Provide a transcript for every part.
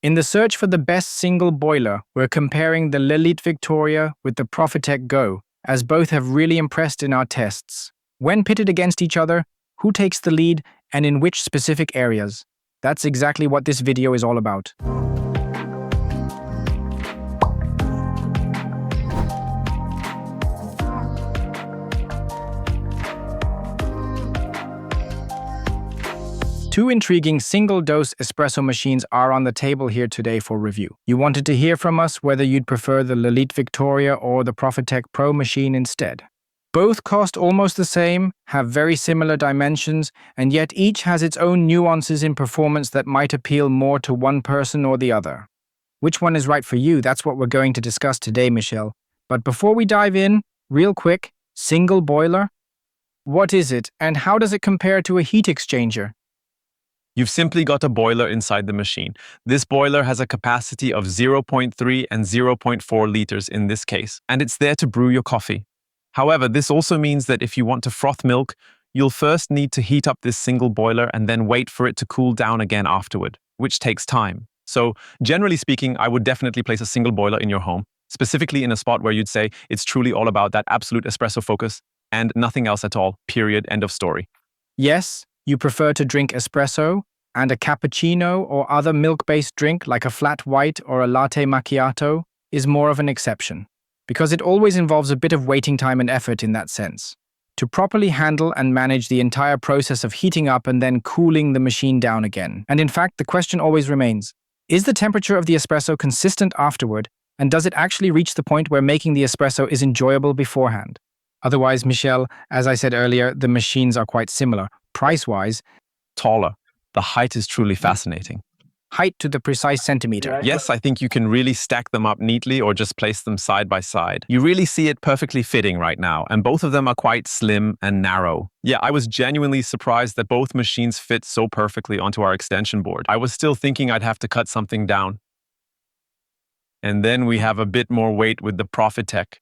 In the search for the best single boiler, we're comparing the Lelit Victoria with the Profitec Go, as both have really impressed in our tests. When pitted against each other, who takes the lead and in which specific areas? That's exactly what this video is all about. Two intriguing single-dose espresso machines are on the table here today for review. You wanted to hear from us whether you'd prefer the Lelit Victoria or the Profitec Pro machine instead. Both cost almost the same, have very similar dimensions, and yet each has its own nuances in performance that might appeal more to one person or the other. Which one is right for you? That's what we're going to discuss today, Michelle. But before we dive in, real quick, single boiler? What is it, and how does it compare to a heat exchanger? You've simply got a boiler inside the machine. This boiler has a capacity of 0.3 and 0.4 liters in this case, and it's there to brew your coffee. However, this also means that if you want to froth milk, you'll first need to heat up this single boiler and then wait for it to cool down again afterward, which takes time. So, generally speaking, I would definitely place a single boiler in your home, specifically in a spot where you'd say it's truly all about that absolute espresso focus and nothing else at all, period, end of story. Yes, you prefer to drink espresso, and a cappuccino or other milk-based drink like a flat white or a latte macchiato is more of an exception, because it always involves a bit of waiting time and effort in that sense. To properly handle and manage the entire process of heating up and then cooling the machine down again. And in fact, the question always remains, is the temperature of the espresso consistent afterward, and does it actually reach the point where making the espresso is enjoyable beforehand? Otherwise, Michelle, as I said earlier, the machines are quite similar. Price-wise, Taller. The height is truly fascinating. height to the precise centimeter. Yes, I think you can really stack them up neatly or just place them side by side. You really see it perfectly fitting right now, and both of them are quite slim and narrow. Yeah, I was genuinely surprised that both machines fit so perfectly onto our extension board. I was still thinking I'd have to cut something down. And then we have a bit more weight with the Profitec.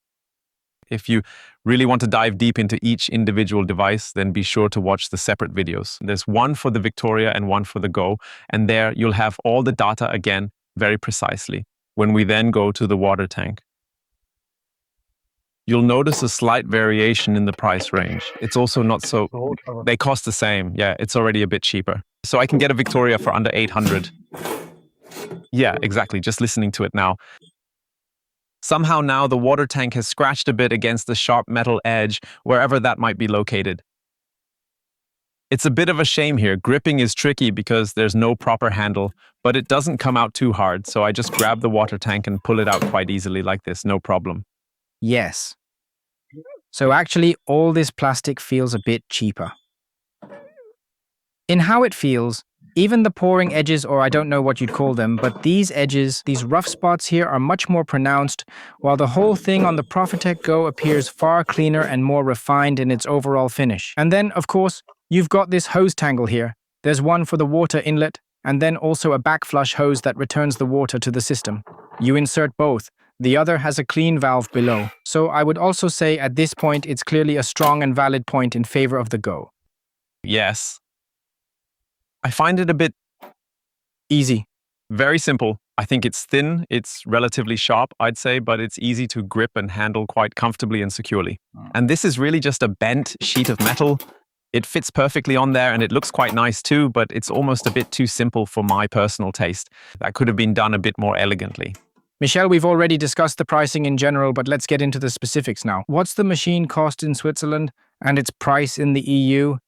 If you really want to dive deep into each individual device, then be sure to watch the separate videos. There's one for the Victoria and one for the Go, and there you'll have all the data again very precisely. When we then go to the water tank, you'll notice a slight variation in the price range. It's also not so... They cost the same. Yeah, it's already a bit cheaper. So I can get a Victoria for under 800. Yeah, exactly. Just listening to it now. Somehow now the water tank has scratched a bit against the sharp metal edge, wherever that might be located. It's a bit of a shame here. Gripping is tricky because there's no proper handle, but it doesn't come out too hard, so I just grab the water tank and pull it out quite easily like this, no problem. Yes. So actually, all this plastic feels a bit cheaper. In how it feels, even the pouring edges, or I don't know what you'd call them, but these edges, these rough spots here are much more pronounced, while the whole thing on the Profitec Go appears far cleaner and more refined in its overall finish. And then, of course, you've got this hose tangle here. There's one for the water inlet, and then also a backflush hose that returns the water to the system. You insert both. The other has a clean valve below. So I would also say at this point it's clearly a strong and valid point in favor of the Go. Yes. I find it a bit Easy. very simple. I think it's thin, it's relatively sharp, I'd say, but it's easy to grip and handle quite comfortably and securely. And this is really just a bent sheet of metal. It fits perfectly on there and it looks quite nice too, but it's almost a bit too simple for my personal taste. That could have been done a bit more elegantly. Michelle, we've already discussed the pricing in general, but let's get into the specifics now. What's the machine cost in Switzerland and its price in the EU?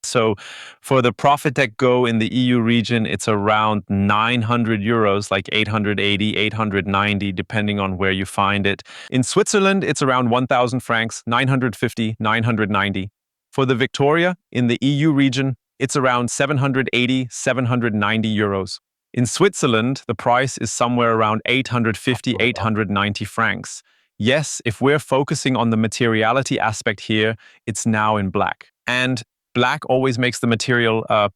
So for the Profitec Go in the EU region, it's around 900 euros, like 880, 890, depending on where you find it. In Switzerland, it's around 1,000 francs, 950, 990. For the Victoria in the EU region, it's around 780, 790 euros. In Switzerland, the price is somewhere around 850, 890 francs. Yes, if we're focusing on the materiality aspect here, it's now in black. And black always makes the material a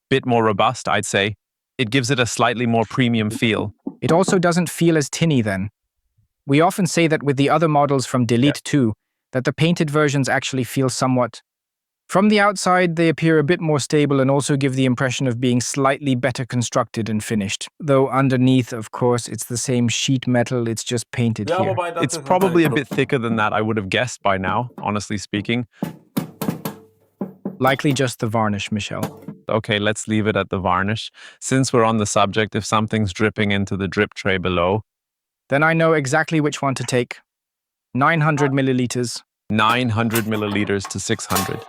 bit more robust, I'd say. It gives it a slightly more premium feel. It also doesn't feel as tinny then. We often say that with the other models from Lelit too, that the painted versions actually feel somewhat From the outside, they appear a bit more stable and also give the impression of being slightly better constructed and finished. Though underneath, of course, it's the same sheet metal, it's just painted here. It's probably a bit thicker than that, I would have guessed by now, honestly speaking. Likely just the varnish, Michelle. Okay, let's leave it at the varnish. Since we're on the subject, if something's dripping into the drip tray below, Then I know exactly which one to take. 900 milliliters. 900 milliliters to 600,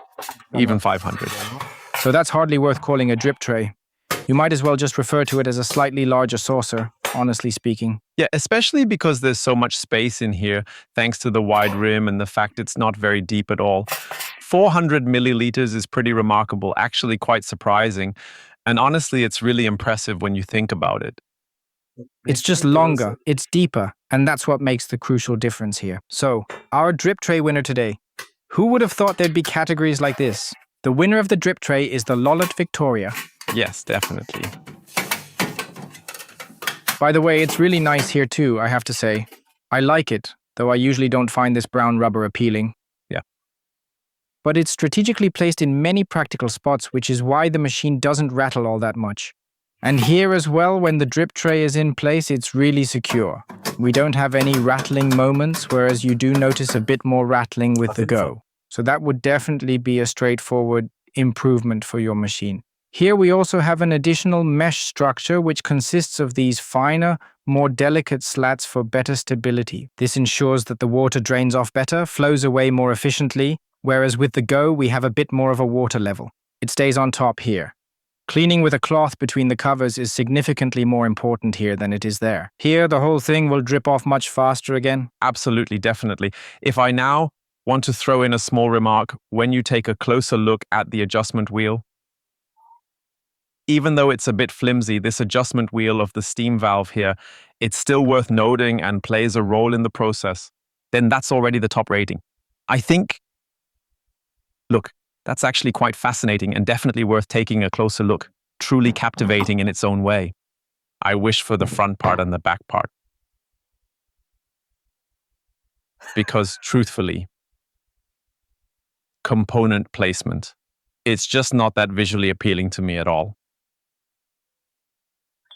even 500. So that's hardly worth calling a drip tray. You might as well just refer to it as a slightly larger saucer, honestly speaking. Yeah, especially because there's so much space in here, thanks to the wide rim and the fact it's not very deep at all. 400 milliliters is pretty remarkable, actually quite surprising. And honestly, it's really impressive when you think about it. It's just longer, it's deeper, and that's what makes the crucial difference here. So, our drip tray winner today. Who would have thought there'd be categories like this? The winner of the drip tray is the Lelit Victoria. Yes, definitely. By the way, it's really nice here too, I have to say. I like it, though I usually don't find this brown rubber appealing. Yeah. But it's strategically placed in many practical spots, which is why the machine doesn't rattle all that much. And here as well, when the drip tray is in place, it's really secure. We don't have any rattling moments, whereas you do notice a bit more rattling with the Go. So that would definitely be a straightforward improvement for your machine. Here we also have an additional mesh structure which consists of these finer, more delicate slats for better stability. This ensures that the water drains off better, flows away more efficiently, whereas with the Go we have a bit more of a water level. It stays on top here. Cleaning with a cloth between the covers is significantly more important here than it is there. Here, the whole thing will drip off much faster again. Absolutely, definitely. If I now want to throw in a small remark, when you take a closer look at the adjustment wheel, even though it's a bit flimsy, this adjustment wheel of the steam valve here, it's still worth noting and plays a role in the process. Then that's already the top rating. I think, look, that's actually quite fascinating and definitely worth taking a closer look. Truly captivating in its own way. I wish for the front part and the back part. Because truthfully, component placement, it's just not that visually appealing to me at all.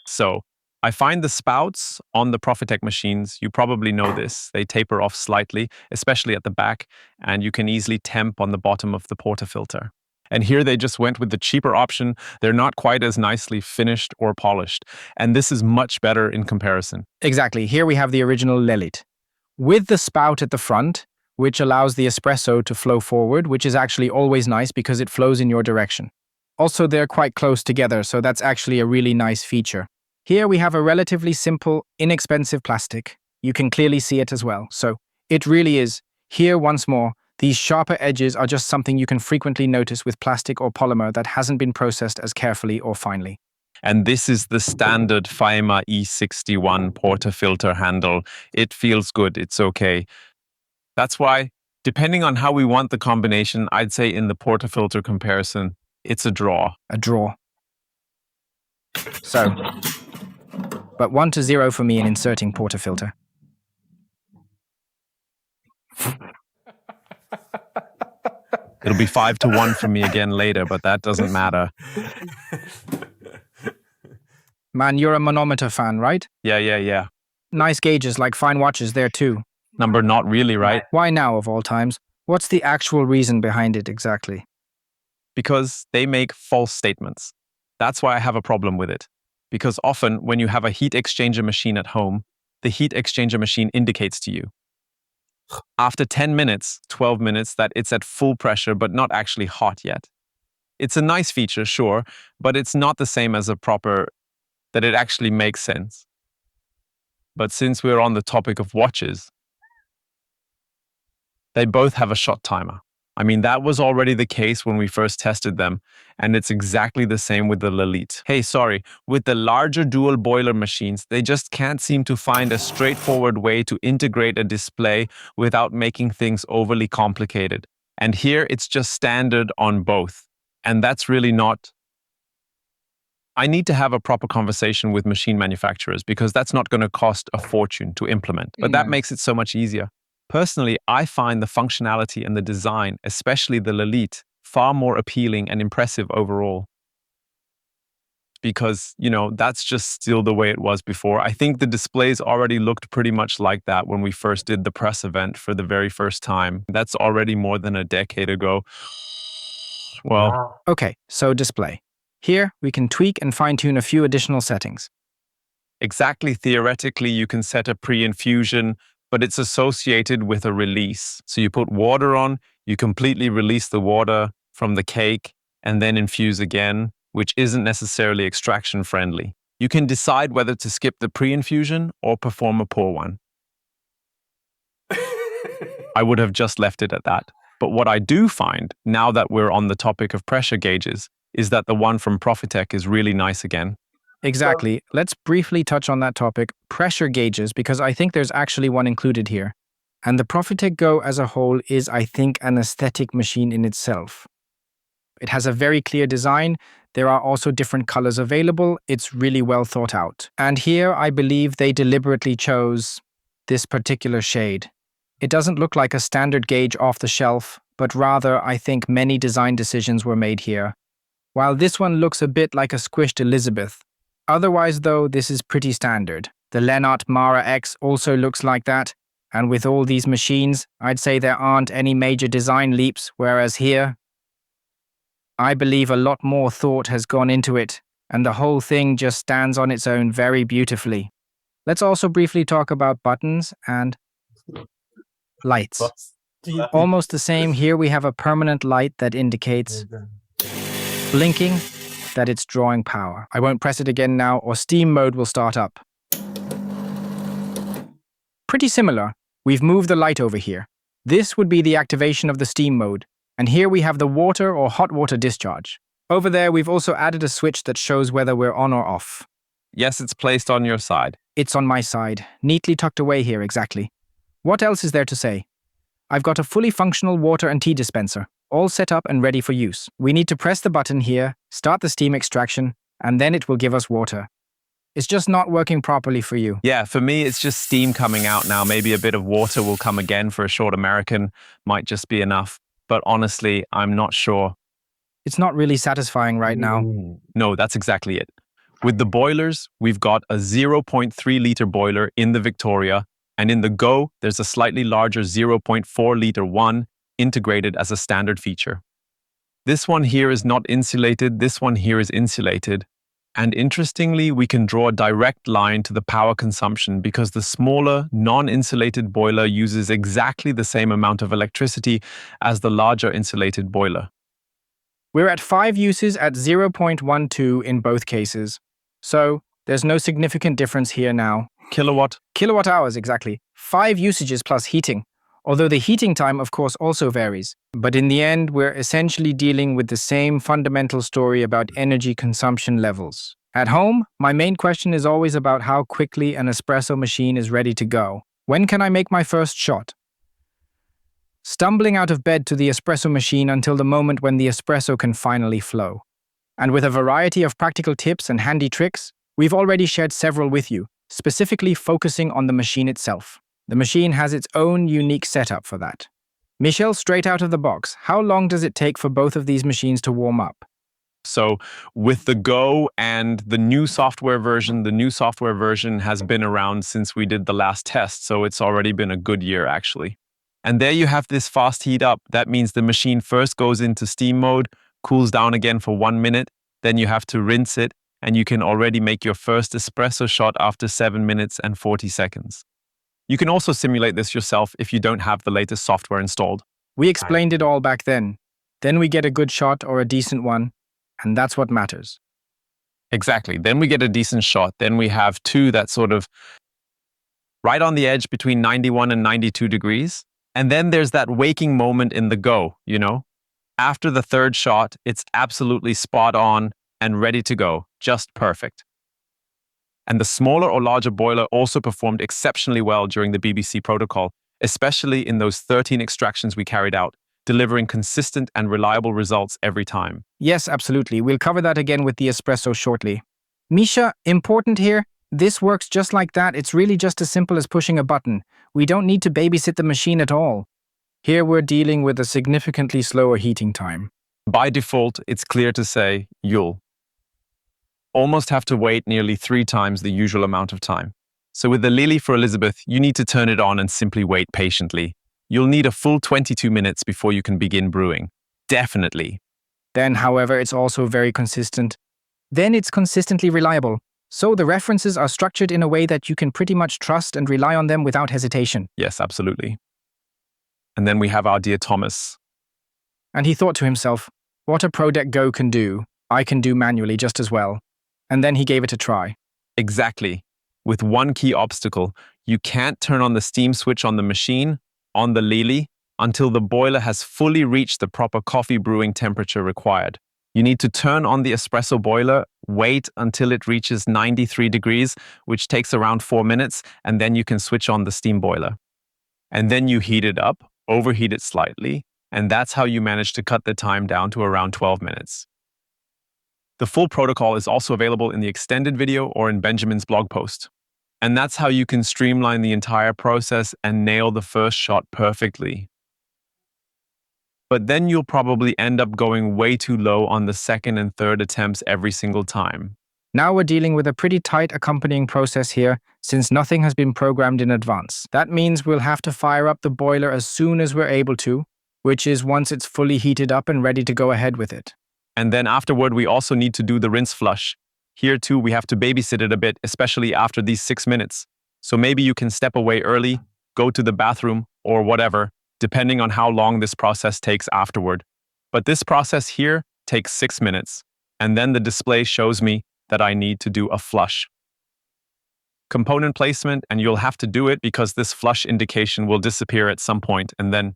So, I find the spouts on the Profitec machines, you probably know this, they taper off slightly, especially at the back, and you can easily temp on the bottom of the portafilter. And here they just went with the cheaper option. They're not quite as nicely finished or polished, and this is much better in comparison. Exactly, here we have the original Lelit. With the spout at the front, which allows the espresso to flow forward, which is actually always nice because it flows in your direction. Also, they're quite close together, so that's actually a really nice feature. Here we have a relatively simple, inexpensive plastic. You can clearly see it as well. So it really is. Here once more, these sharper edges are just something you can frequently notice with plastic or polymer that hasn't been processed as carefully or finely. And this is the standard FIMA E61 portafilter handle. It feels good, it's okay. That's why, depending on how we want the combination, I'd say in the portafilter comparison, it's a draw. A draw. So, but 1-0 for me in inserting portafilter. It'll be 5-1 for me again later, but that doesn't matter. Man, you're a manometer fan, right? Yeah. Nice gauges like fine watches there too. Number not really, right? Why now of all times? What's the actual reason behind it exactly? Because they make false statements. That's why I have a problem with it. Because often when you have a heat exchanger machine at home, the heat exchanger machine indicates to you after 10 minutes, 12 minutes that it's at full pressure but not actually hot yet. It's a nice feature, sure, but it's not the same as a proper, that it actually makes sense. But since we're on the topic of watches, they both have a shot timer. I mean, that was already the case when we first tested them, and it's exactly the same with the Lelit. Hey, sorry, with the larger dual boiler machines, they just can't seem to find a straightforward way to integrate a display without making things overly complicated. And here it's just standard on both. And that's really not... I need to have a proper conversation with machine manufacturers because that's not going to cost a fortune to implement, but that makes it so much easier. Personally, I find the functionality and the design, especially the Lelit, far more appealing and impressive overall. Because, that's just still the way it was before. I think the displays already looked pretty much like that when we first did the press event for the very first time. That's already more than a decade ago. Well, Okay, so display. Here, we can tweak and fine-tune a few additional settings. exactly, theoretically, you can set a pre-infusion, but it's associated with a release. So you put water on, you completely release the water from the cake, and then infuse again, which isn't necessarily extraction friendly. You can decide whether to skip the pre-infusion or perform a pour one. I would have just left it at that. But what I do find, now that we're on the topic of pressure gauges, is that the one from Profitec is really nice again. Exactly. Let's briefly touch on that topic, pressure gauges, because I think there's actually one included here. And the Profitec Go as a whole is, I think, an aesthetic machine in itself. It has a very clear design. There are also different colors available. It's really well thought out. And here, I believe they deliberately chose this particular shade. It doesn't look like a standard gauge off the shelf, but rather, I think many design decisions were made here. While this one looks a bit like a squished Elizabeth. Otherwise, though, this is pretty standard. The Lelit Mara X also looks like that. And with all these machines, I'd say there aren't any major design leaps, whereas here, I believe a lot more thought has gone into it, and the whole thing just stands on its own very beautifully. Let's also briefly talk about buttons and lights. Almost the same. Here we have a permanent light that indicates blinking, that it's drawing power. I won't press it again now, or steam mode will start up. Pretty similar. We've moved the light over here. This would be the activation of the steam mode. And here we have the water or hot water discharge. Over there, we've also added a switch that shows whether we're on or off. Yes, it's placed on your side. It's on my side, neatly tucked away here, exactly. What else is there to say? I've got a fully functional water and tea dispenser, all set up and ready for use. We need to press the button here, start the steam extraction, and then it will give us water. It's just not working properly for you. Yeah, for me, it's just steam coming out now. Maybe a bit of water will come again for a short American. Might just be enough. But honestly, I'm not sure. It's not really satisfying right now. No, that's exactly it. With the boilers, we've got a 0.3 liter boiler in the Victoria, and in the Go, there's a slightly larger 0.4 liter one integrated as a standard feature. This one here is not insulated, this one here is insulated. And interestingly, we can draw a direct line to the power consumption because the smaller, non-insulated boiler uses exactly the same amount of electricity as the larger insulated boiler. We're at 5 uses at 0.12 in both cases. So, there's no significant difference here now. Kilowatt hours, exactly. 5 usages plus heating. Although the heating time, of course, also varies. But in the end, we're essentially dealing with the same fundamental story about energy consumption levels. At home, my main question is always about how quickly an espresso machine is ready to go. When can I make my first shot? Stumbling out of bed to the espresso machine until the moment when the espresso can finally flow. And with a variety of practical tips and handy tricks, we've already shared several with you, specifically focusing on the machine itself. The machine has its own unique setup for that. Michel, straight out of the box, how long does it take for both of these machines to warm up? So with the Go and the new software version has been around since we did the last test, so it's already been a good year actually. And there you have this fast heat up. That means the machine first goes into steam mode, cools down again for 1 minute, then you have to rinse it, and you can already make your first espresso shot after 7 minutes and 40 seconds. You can also simulate this yourself if you don't have the latest software installed. We explained it all back then. Then we get a good shot or a decent one, and that's what matters. Exactly. Then we get a decent shot. Then we have two that's sort of right on the edge between 91 and 92 degrees. And then there's that waking moment in the Go, After the third shot, it's absolutely spot on and ready to go. Just perfect. And the smaller or larger boiler also performed exceptionally well during the BBC protocol, especially in those 13 extractions we carried out, delivering consistent and reliable results every time. Yes, absolutely. We'll cover that again with the espresso shortly. Misha, important here, this works just like that. It's really just as simple as pushing a button. We don't need to babysit the machine at all. Here we're dealing with a significantly slower heating time. By default, it's clear to say you'll almost have to wait nearly 3 times the usual amount of time. So with the Lily for Elizabeth, you need to turn it on and simply wait patiently. You'll need a full 22 minutes before you can begin brewing. Definitely. Then, however, it's also very consistent. Then it's consistently reliable. So the references are structured in a way that you can pretty much trust and rely on them without hesitation. Yes, absolutely. And then we have our dear Thomas. And he thought to himself, what a Profitec Go can do, I can do manually just as well. And then he gave it a try. Exactly. With one key obstacle, you can't turn on the steam switch on the machine, on the Lily, until the boiler has fully reached the proper coffee brewing temperature required. You need to turn on the espresso boiler, wait until it reaches 93 degrees, which takes around 4 minutes, and then you can switch on the steam boiler. And then you heat it up, overheat it slightly, and that's how you manage to cut the time down to around 12 minutes. The full protocol is also available in the extended video or in Benjamin's blog post. And that's how you can streamline the entire process and nail the first shot perfectly. But then you'll probably end up going way too low on the second and third attempts every single time. Now we're dealing with a pretty tight accompanying process here, since nothing has been programmed in advance. That means we'll have to fire up the boiler as soon as we're able to, which is once it's fully heated up and ready to go ahead with it. And then afterward, we also need to do the rinse flush. Here too, we have to babysit it a bit, especially after these 6 minutes. So maybe you can step away early, go to the bathroom, or whatever, depending on how long this process takes afterward. But this process here takes 6 minutes. And then the display shows me that I need to do a flush. Component placement, and you'll have to do it because this flush indication will disappear at some point, and then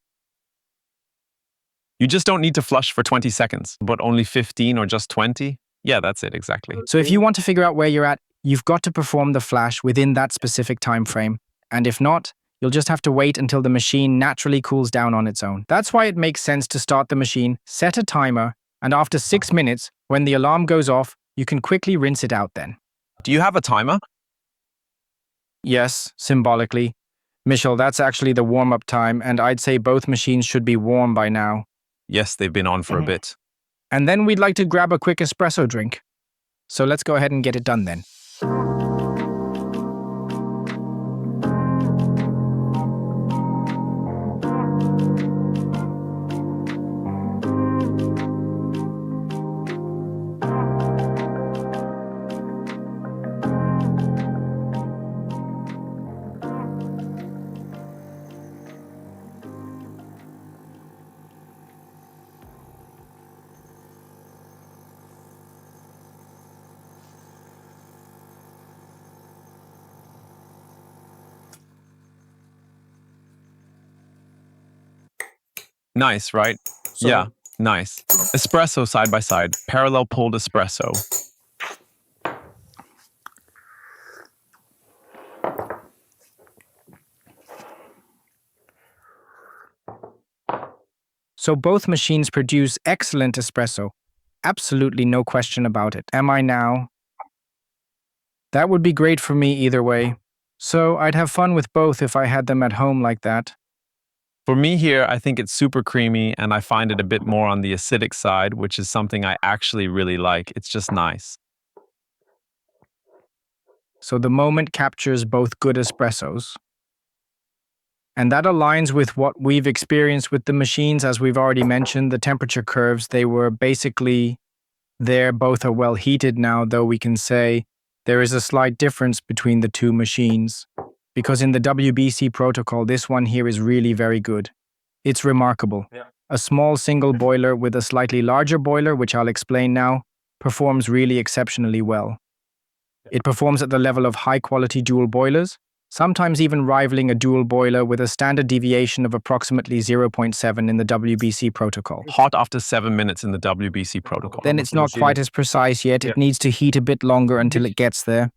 you just don't need to flush for 20 seconds, but only 15 or just 20? Yeah, that's it, exactly. So if you want to figure out where you're at, you've got to perform the flash within that specific time frame. And if not, you'll just have to wait until the machine naturally cools down on its own. That's why it makes sense to start the machine, set a timer, and after 6 minutes, when the alarm goes off, you can quickly rinse it out then. Do you have a timer? Yes, symbolically. Michel, that's actually the warm-up time, and I'd say both machines should be warm by now. Yes, they've been on for a bit. And then we'd like to grab a quick espresso drink. So let's go ahead and get it done then. Nice, right? Yeah, nice. Espresso side by side, parallel pulled espresso. So both machines produce excellent espresso. Absolutely no question about it. Am I now? That would be great for me either way. So I'd have fun with both if I had them at home like that. For me here, I think it's super creamy and I find it a bit more on the acidic side, which is something I actually really like. It's just nice. So the moment captures both good espressos. And that aligns with what we've experienced with the machines, as we've already mentioned. The temperature curves, they were basically there. Both are well heated now, though we can say there is a slight difference between the two machines. Because in the WBC protocol, this one here is really very good. It's remarkable. A small single boiler with a slightly larger boiler, which I'll explain now, performs really exceptionally well. It performs at the level of high-quality dual boilers, sometimes even rivaling a dual boiler with a standard deviation of approximately 0.7 in the WBC protocol. Hot after 7 minutes in the WBC protocol. Then it's not quite as precise yet. It needs to heat a bit longer until it gets there.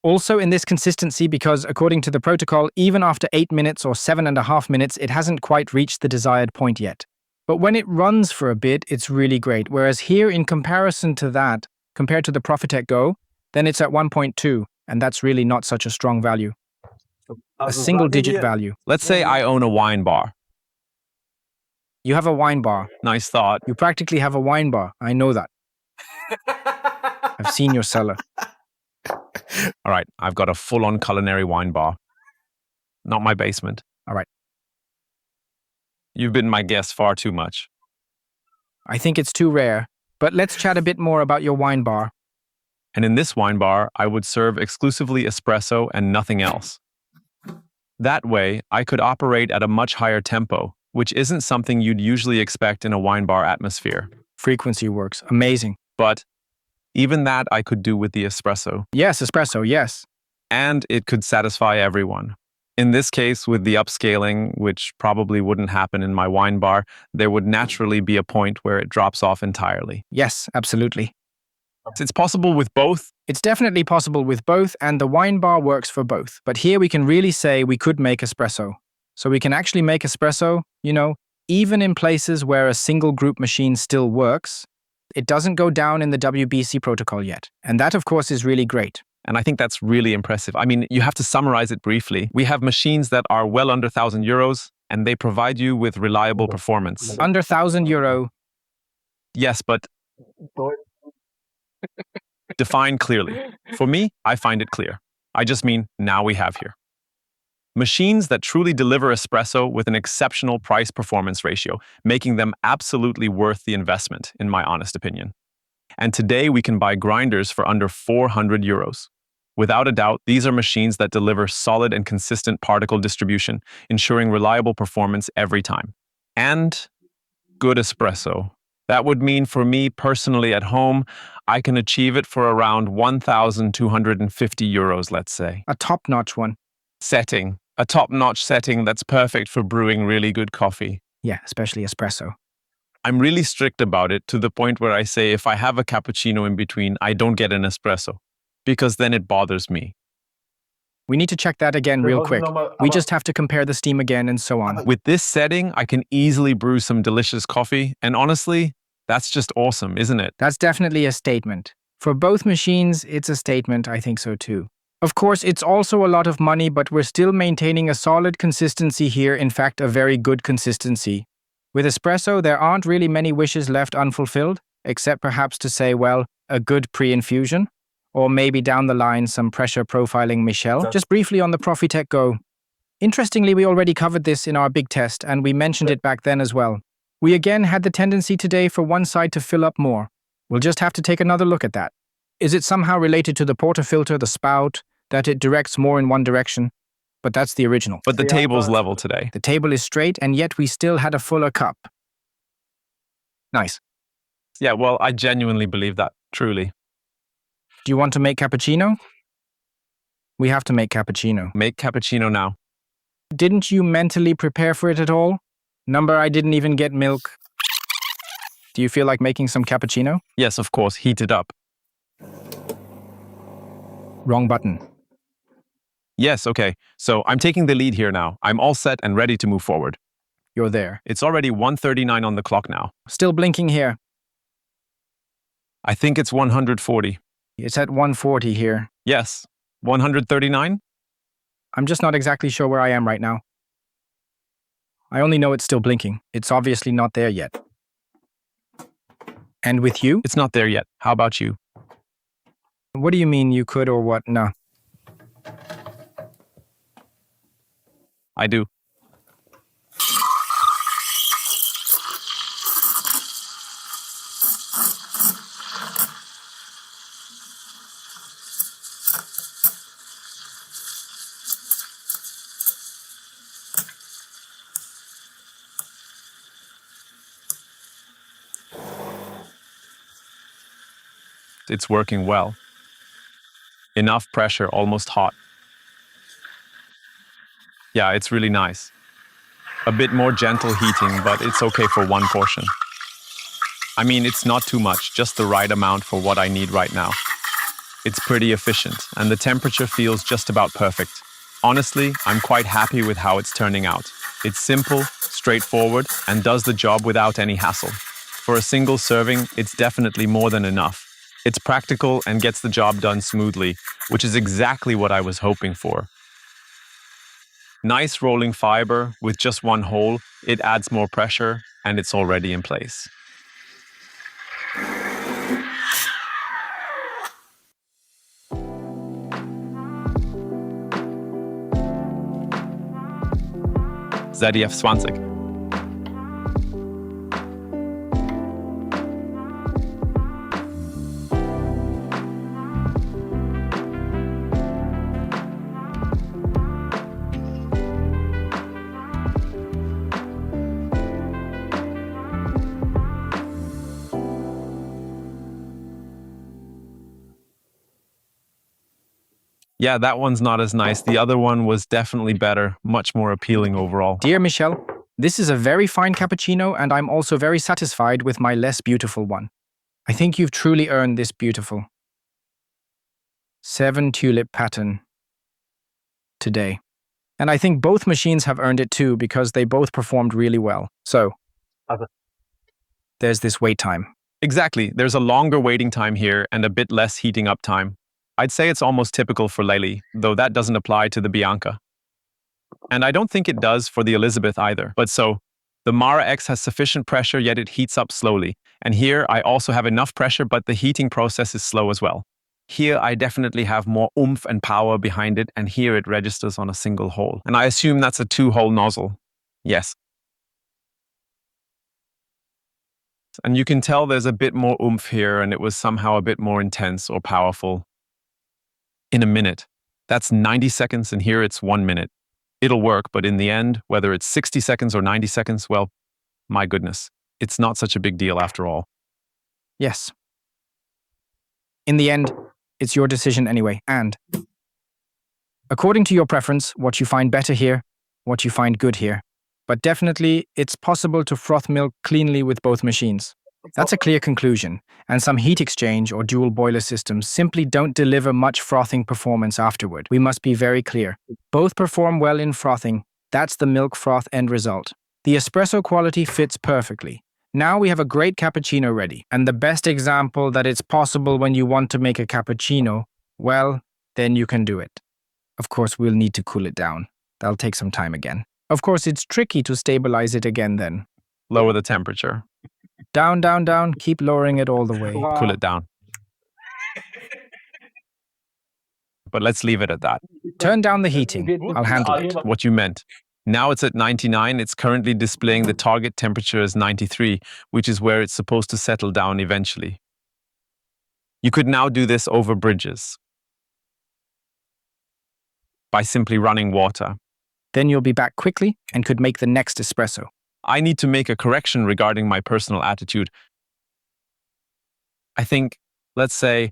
Also in this consistency, because according to the protocol, even after 8 minutes or 7.5 minutes, it hasn't quite reached the desired point yet. But when it runs for a bit, it's really great. Whereas here, in comparison to that, compared to the Profitec Go, then it's at 1.2, and that's really not such a strong value. A single-digit value. Let's say I own a wine bar. You have a wine bar. Nice thought. You practically have a wine bar. I know that. I've seen your cellar. All right, I've got a full-on culinary wine bar. Not my basement. All right. You've been my guest far too much. I think it's too rare, but let's chat a bit more about your wine bar. And in this wine bar, I would serve exclusively espresso and nothing else. That way, I could operate at a much higher tempo, which isn't something you'd usually expect in a wine bar atmosphere. Frequency works. Amazing. But even that I could do with the espresso, Yes, espresso, yes. and it could satisfy everyone. In this case, with the upscaling, which probably wouldn't happen in my wine bar, there would naturally be a point where it drops off entirely. Yes, absolutely. It's possible with both. It's definitely possible with both, and the wine bar works for both. But here we can really say we could make espresso. So we can actually make espresso, even in places where a single group machine still works. It doesn't go down in the WBC protocol yet. And that, of course, is really great. And I think that's really impressive. I mean, you have to summarize it briefly. We have machines that are well under €1,000, and they provide you with reliable performance. Under €1,000. Yes, but define clearly. For me, I find it clear. I just mean, now we have here machines that truly deliver espresso with an exceptional price-performance ratio, making them absolutely worth the investment, in my honest opinion. And today we can buy grinders for under €400. Without a doubt, these are machines that deliver solid and consistent particle distribution, ensuring reliable performance every time. And good espresso. That would mean for me personally at home, I can achieve it for around €1,250, let's say. A top-notch one. Setting. A top-notch setting that's perfect for brewing really good coffee. Yeah, especially espresso. I'm really strict about it to the point where I say if I have a cappuccino in between, I don't get an espresso, because then it bothers me. We need to check that again real quick. We just have to compare the steam again and so on. With this setting, I can easily brew some delicious coffee, and honestly, that's just awesome, isn't it? That's definitely a statement. For both machines, it's a statement, I think so too. Of course, it's also a lot of money, but we're still maintaining a solid consistency here, in fact, a very good consistency. With espresso, there aren't really many wishes left unfulfilled, except perhaps to say, well, a good pre-infusion, or maybe down the line some pressure profiling Michelle. Just briefly on the Profitec Go. Interestingly, we already covered this in our big test, and we mentioned it back then as well. We again had the tendency today for one side to fill up more. We'll just have to take another look at that. Is it somehow related to the portafilter, the spout, that it directs more in one direction? But that's the original. But the table's level today. The table is straight, and yet we still had a fuller cup. Nice. Yeah, well, I genuinely believe that, truly. Do you want to make cappuccino? We have to make cappuccino. Make cappuccino now. Didn't you mentally prepare for it at all? Number, I didn't even get milk. Do you feel like making some cappuccino? Yes, of course, heat it up. Wrong button. Yes, okay. So I'm taking the lead here now. I'm all set and ready to move forward. You're there. It's already 1:39 on the clock now. Still blinking here. I think it's 140. It's at 140 here. Yes. 139? I'm just not exactly sure where I am right now. I only know it's still blinking. It's obviously not there yet. And with you? It's not there yet. How about you? What do you mean you could or what? No. I do. It's working well. Enough pressure, almost hot. Yeah, it's really nice. A bit more gentle heating, but it's okay for one portion. I mean, it's not too much, just the right amount for what I need right now. It's pretty efficient, and the temperature feels just about perfect. Honestly, I'm quite happy with how it's turning out. It's simple, straightforward, and does the job without any hassle. For a single serving, it's definitely more than enough. It's practical and gets the job done smoothly, which is exactly what I was hoping for. Nice rolling fiber with just one hole, it adds more pressure, and it's already in place. ZDF 20. Yeah, that one's not as nice. The other one was definitely better, much more appealing overall. Dear Michelle, this is a very fine cappuccino, and I'm also very satisfied with my less beautiful one. I think you've truly earned this beautiful 7 tulip pattern today. And I think both machines have earned it too, because they both performed really well. So, there's this wait time. Exactly. There's a longer waiting time here and a bit less heating up time. I'd say it's almost typical for Lelit, though that doesn't apply to the Bianca. And I don't think it does for the Elizabeth either. But so, the Mara X has sufficient pressure, yet it heats up slowly. And here I also have enough pressure, but the heating process is slow as well. Here I definitely have more oomph and power behind it, and here it registers on a single hole. And I assume that's a 2-hole nozzle. Yes. And you can tell there's a bit more oomph here, and it was somehow a bit more intense or powerful. In a minute. That's 90 seconds, and here it's 1 minute. It'll work, but in the end, whether it's 60 seconds or 90 seconds, well, my goodness, it's not such a big deal after all. Yes. In the end, it's your decision anyway, and according to your preference, what you find better here, what you find good here. But definitely, it's possible to froth milk cleanly with both machines. That's a clear conclusion, and some heat exchange or dual boiler systems simply don't deliver much frothing performance afterward. We must be very clear. Both perform well in frothing. That's the milk froth end result. The espresso quality fits perfectly. Now we have a great cappuccino ready, and the best example that it's possible when you want to make a cappuccino, well, then you can do it. Of course, we'll need to cool it down. That'll take some time again. Of course, it's tricky to stabilize it again then. Lower the temperature. Down, down, down, keep lowering it all the way. Cool it down. But let's leave it at that. Turn down the heating. I'll handle it. What you meant. Now it's at 99. It's currently displaying the target temperature as 93, which is where it's supposed to settle down eventually. You could now do this over bridges by simply running water. Then you'll be back quickly and could make the next espresso. I need to make a correction regarding my personal attitude. I think, let's say,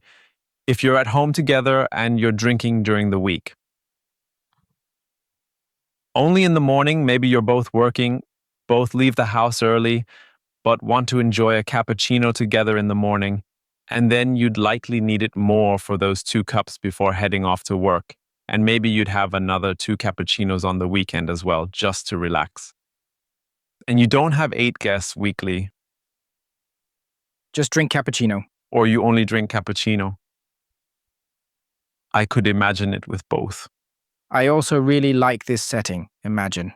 if you're at home together and you're drinking during the week. Only in the morning, maybe you're both working, both leave the house early, but want to enjoy a cappuccino together in the morning, and then you'd likely need it more for those 2 cups before heading off to work, and maybe you'd have another 2 cappuccinos on the weekend as well, just to relax. And you don't have 8 guests weekly. Just drink cappuccino. Or you only drink cappuccino. I could imagine it with both. I also really like this setting, imagine.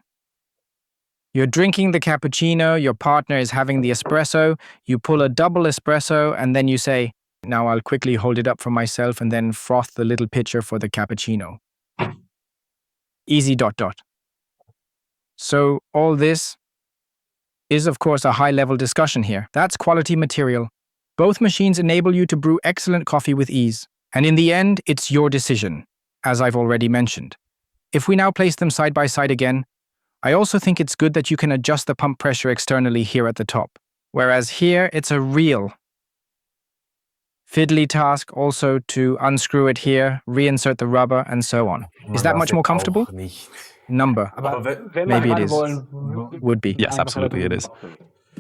You're drinking the cappuccino, your partner is having the espresso, you pull a double espresso, and then you say, now I'll quickly hold it up for myself and then froth the little pitcher for the cappuccino. Easy ... So all this is, of course, a high-level discussion here. That's quality material. Both machines enable you to brew excellent coffee with ease. And in the end, it's your decision, as I've already mentioned. If we now place them side by side again, I also think it's good that you can adjust the pump pressure externally here at the top. Whereas here, it's a real fiddly task also to unscrew it here, reinsert the rubber, and so on. Is that much more comfortable? Number. Maybe it is. Would be. Yes, absolutely it is.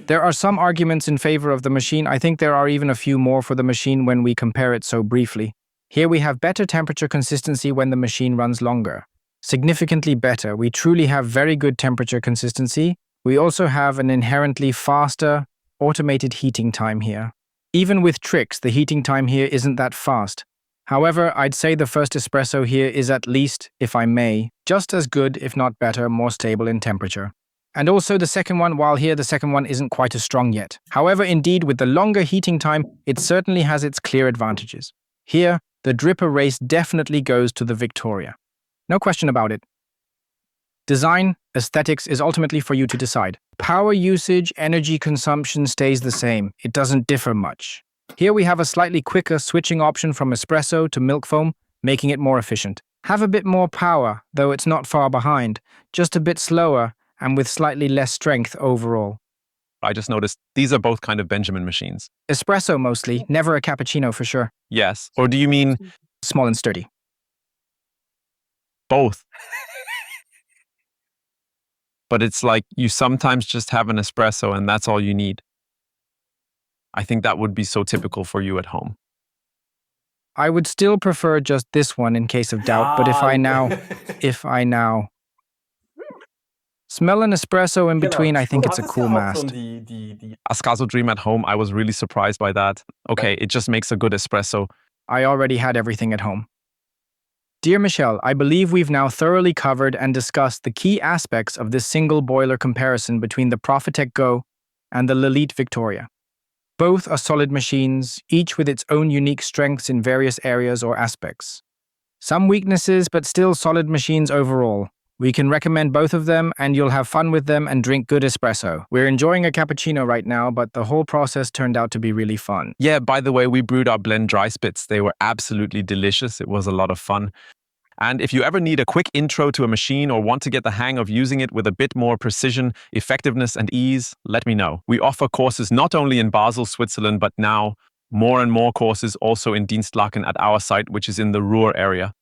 There are some arguments in favor of the machine. I think there are even a few more for the machine when we compare it so briefly. Here we have better temperature consistency when the machine runs longer. Significantly better. We truly have very good temperature consistency. We also have an inherently faster, automated heating time here. Even with tricks, the heating time here isn't that fast. However, I'd say the first espresso here is at least, if I may, just as good, if not better, more stable in temperature. And also the second one, while here the second one isn't quite as strong yet. However, indeed, with the longer heating time, it certainly has its clear advantages. Here, the dripper race definitely goes to the Victoria. No question about it. Design, aesthetics is ultimately for you to decide. Power usage, energy consumption stays the same. It doesn't differ much. Here we have a slightly quicker switching option from espresso to milk foam, making it more efficient. Have a bit more power, though it's not far behind, just a bit slower and with slightly less strength overall. I just noticed these are both kind of Benjamin machines. Espresso mostly, never a cappuccino for sure. Yes. Or do you mean Small and sturdy. both? But it's like you sometimes just have an espresso and that's all you need. I think that would be so typical for you at home. I would still prefer just this one in case of doubt, but if I now smell an espresso in between, I think it's a cool mast. Ascaso Dream at home, I was really surprised by that. Okay, it just makes a good espresso. I already had everything at home. Dear Michelle, I believe we've now thoroughly covered and discussed the key aspects of this single boiler comparison between the Profitec Go and the Lelit Victoria. Both are solid machines, each with its own unique strengths in various areas or aspects. Some weaknesses, but still solid machines overall. We can recommend both of them, and you'll have fun with them and drink good espresso. We're enjoying a cappuccino right now, but the whole process turned out to be really fun. Yeah, by the way, we brewed our blend dry spits. They were absolutely delicious. It was a lot of fun. And if you ever need a quick intro to a machine or want to get the hang of using it with a bit more precision, effectiveness, and ease, let me know. We offer courses not only in Basel, Switzerland, but now more and more courses also in Dienstlaken at our site, which is in the Ruhr area.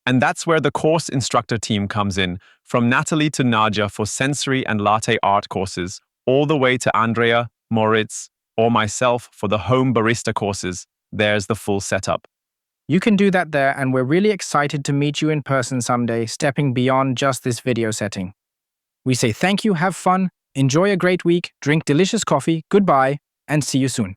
And that's where the course instructor team comes in, from Natalie to Nadia for sensory and latte art courses, all the way to Andrea, Moritz, or myself for the home barista courses. There's the full setup. You can do that there, and we're really excited to meet you in person someday, stepping beyond just this video setting. We say thank you, have fun, enjoy a great week, drink delicious coffee, goodbye, and see you soon.